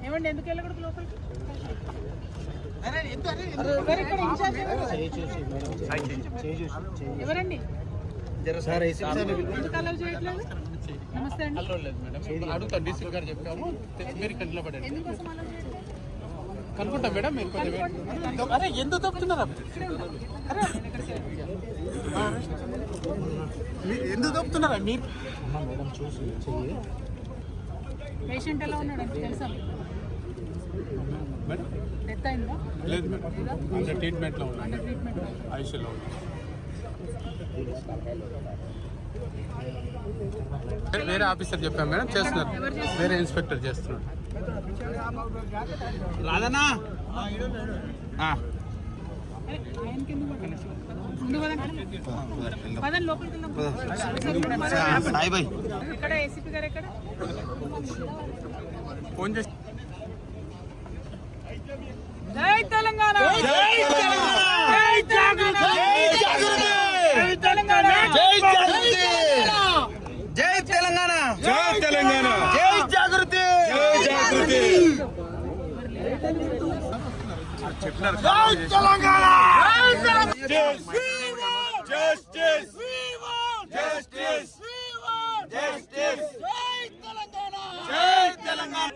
ఏమండి ఎందుకు వెళ్ళకూడదు లోపలికి? ఎవరండి ఎందుకు అలౌ చేయట్లేదు? నమస్తే అండి. అడుగుతా డీసీ గారు చెప్పాము మీరు కంట్లో పడండి ఎందుకోసం అలౌ చేయట్లేదు? కనుక్కుంటా మేడం మీరు కొంచెం అరే ఎందుకు తప్పుతున్నారా ఎందుకు తప్పుతున్నారా మీరు? పేషెంట్ ఎలా ఉన్నాడు తెలుసా? మేడం డెత్ అయిందా? లేదు మేడం అండర్ ట్రీట్మెంట్లో ఉన్నాను, ఐసీయూలో ఉన్నాను. వేరే ఆఫీసర్ చెప్పాను మేడం, చేస్తున్నారు. వేరే ఇన్స్పెక్టర్ చేస్తున్నారు. రాదనా ఇక్కడ ఏసీపీ గారు ఎక్కడ? ఫోన్ చేసి జై తెలంగాణ, జై తెలంగాణ, జై తెలంగాణ, జై జాగృతి, జై తెలంగాణ, జై తెలంగాణ, జై జాగృతి, జై జాగృతి, చెప్పినారు. జై తెలంగాణ, జస్టిస్, జస్టిస్, జస్టిస్, జై తెలంగాణ, జై తెలంగాణ.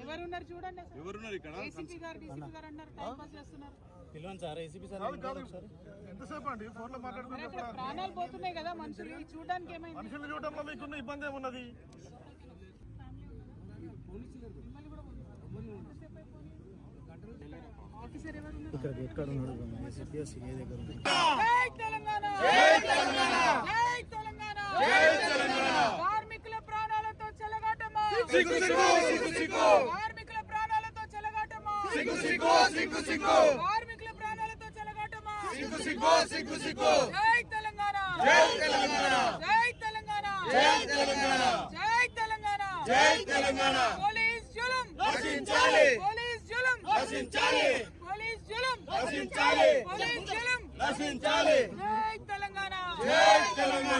ఎవరున్నారు చూడండి. ఎవరున్నారు ఇక్కడ? ఏసీపీ గారు, డీసీపీ గారు అన్నారు టైం పాస్ చేస్తున్నారు. పిలవండి సార్, ఏసీపీ సార్. ఎంతసేపు అండి ఫోన్ లో మాట్లాడుకుంటే? ప్రాణాలు పోతున్నాయి కదా మనుషులు, చూడడానికి ఏమైంది? మనుషులు చూడటంలో మీకున్న ఇబ్బంది ఏమున్నది? ఆఫీసర్ ఎవరున్నారు? ఇక్కడ గేట్ కాడ ఉన్నాడు, ఏసీపీ సీఏ దగ్గర ఉంది. జై తెలంగాణ, జై తెలంగాణ, జై తెలంగాణ, జై తెలంగాణ. కార్మికుల ప్రాణాలతో చెలగాటమా, సిగ్గు సిగ్గు, సిగ్గు సిగ్గు, కార్మికుల ప్రాణాలతో చెలగాటమా, సిగ్గు సిగ్గు, సిగ్గు సిగ్గు, కార్మికుల ప్రాణాలతో చెలగాటమా, సిగ్గు సిగ్గు, సిగ్గు సిగ్గు. జై తెలంగాణ, జై తెలంగాణ, జై తెలంగాణ, జై తెలంగాణ, జై తెలంగాణ, జై తెలంగాణ. పోలీస్ జులుం నశించాలి, పోలీస్ జులుం నశించాలి, పోలీస్ జులుం నశించాలి, పోలీస్ జులుం నశించాలి. జై తెలంగాణ. జై తెలంగాణ.